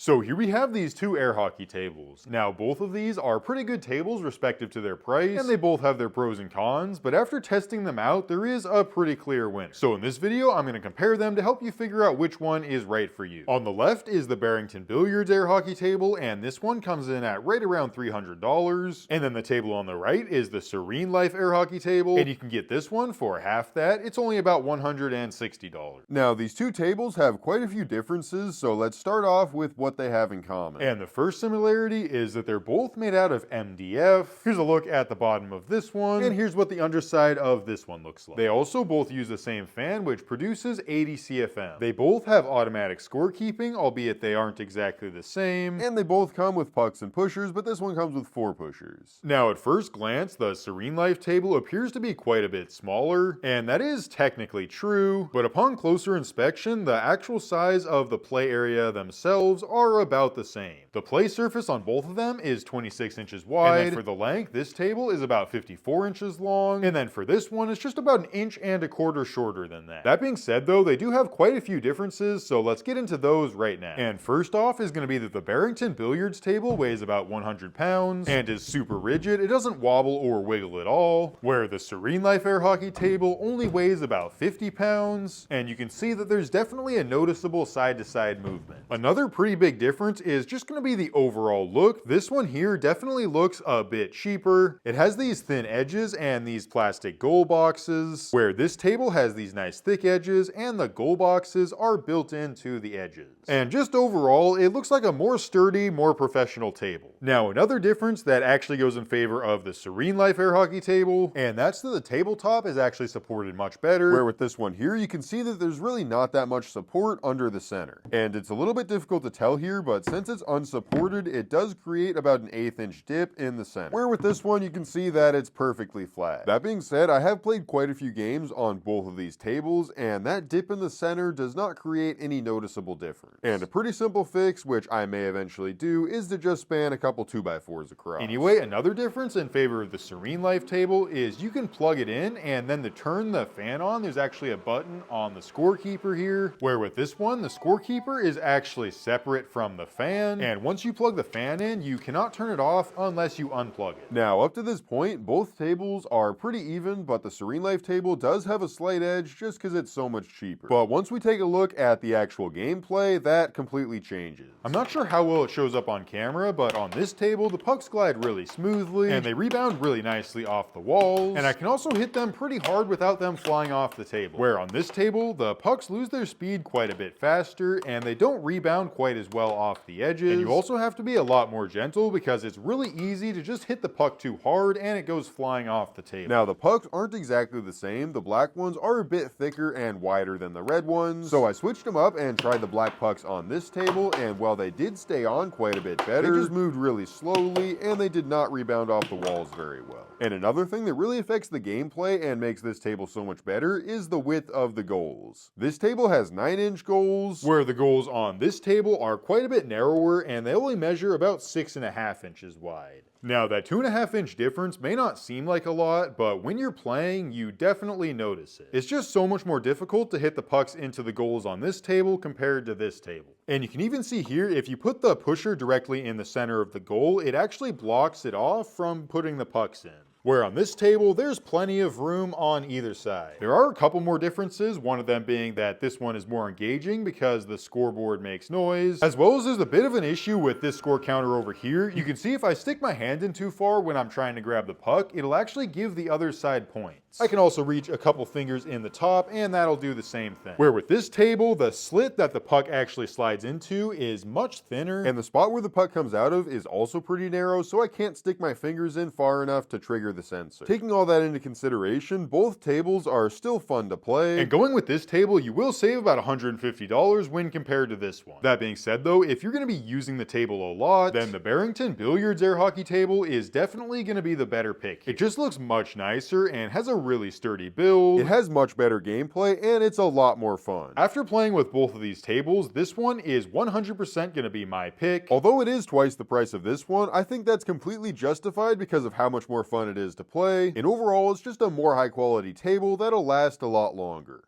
So here we have these two air hockey tables. Now both of these are pretty good tables respective to their price, and they both have their pros and cons, but after testing them out, there is a pretty clear winner. So in this video, I'm going to compare them to help you figure out which one is right for you. On the left is the Barrington Billiards air hockey table, and this one comes in at right around $300. And then the table on the right is the Serene Life air hockey table, and you can get this one for half that. It's only about $160. Now these two tables have quite a few differences, so let's start off with what they have in common. And the first similarity is that they're both made out of MDF. Here's a look at the bottom of this one, and here's what the underside of this one looks like. They also both use the same fan, which produces 80 CFM. They both have automatic scorekeeping, albeit they aren't exactly the same. And they both come with pucks and pushers, but this one comes with 4 pushers. Now at first glance, the Serene Life table appears to be quite a bit smaller, and that is technically true, but upon closer inspection, the actual size of the play area themselves are about the same. The play surface on both of them is 26 inches wide, and then for the length, this table is about 54 inches long, and then for this one, it's just about 1.25 inches shorter than that. That being said though, they do have quite a few differences, so let's get into those right now. And first off is going to be that the Barrington Billiards table weighs about 100 pounds and is super rigid. It doesn't wobble or wiggle at all, where the Serene Life air hockey table only weighs about 50 pounds, and you can see that there's definitely a noticeable side-to-side movement. Another pretty big difference is just going to be the overall look. This one here definitely looks a bit cheaper. It has these thin edges and these plastic goal boxes, where this table has these nice thick edges and the goal boxes are built into the edges. And just overall, it looks like a more sturdy, more professional table. Now another difference that actually goes in favor of the Serene Life air hockey table, and that's that the tabletop is actually supported much better, where with this one here, you can see that there's really not that much support under the center. And it's a little bit difficult to tell here, but since it's unsupported, it does create about an 1/8 inch dip in the center. Where with this one, you can see that it's perfectly flat. That being said, I have played quite a few games on both of these tables, and that dip in the center does not create any noticeable difference. And a pretty simple fix, which I may eventually do, is to just span a couple 2x4s across. Anyway, another difference in favor of the Serene Life table is you can plug it in, and then to turn the fan on, there's actually a button on the scorekeeper here, where with this one, the scorekeeper is actually separate from the fan, and once you plug the fan in, you cannot turn it off unless you unplug it. Now, up to this point, both tables are pretty even, but the Serene Life table does have a slight edge just because it's so much cheaper. But once we take a look at the actual gameplay, that completely changes. I'm not sure how well it shows up on camera, but on this table, the pucks glide really smoothly, and they rebound really nicely off the walls, and I can also hit them pretty hard without them flying off the table. Where on this table, the pucks lose their speed quite a bit faster, and they don't rebound quite as well off the edges. And you also have to be a lot more gentle because it's really easy to just hit the puck too hard and it goes flying off the table. Now, the pucks aren't exactly the same. The black ones are a bit thicker and wider than the red ones, so I switched them up and tried the black pucks on this table, and while they did stay on quite a bit better, they just moved really slowly and they did not rebound off the walls very well. And another thing that really affects the gameplay and makes this table so much better is the width of the goals. This table has 9-inch goals, where the goals on this table are quite a bit narrower and they only measure about 6.5 inches wide. Now that 2.5-inch difference may not seem like a lot, but when you're playing, you definitely notice it. It's just so much more difficult to hit the pucks into the goals on this table compared to this table. And you can even see here, if you put the pusher directly in the center of the goal, it actually blocks it off from putting the pucks in. Where on this table, there's plenty of room on either side. There are a couple more differences, one of them being that this one is more engaging because the scoreboard makes noise, as well as there's a bit of an issue with this score counter over here. You can see if I stick my hand in too far when I'm trying to grab the puck, it'll actually give the other side points. I can also reach a couple fingers in the top, and that'll do the same thing. Where with this table, the slit that the puck actually slides into is much thinner, and the spot where the puck comes out of is also pretty narrow, so I can't stick my fingers in far enough to trigger the sensor. Taking all that into consideration, both tables are still fun to play. And going with this table, you will save about $150 when compared to this one. That being said though, if you're going to be using the table a lot, then the Barrington Billiards air hockey table is definitely going to be the better pick. It just looks much nicer and has a really sturdy build. It has much better gameplay and it's a lot more fun. After playing with both of these tables, this one is 100% going to be my pick. Although it is twice the price of this one, I think that's completely justified because of how much more fun it is to play, and overall it's just a more high quality table that'll last a lot longer.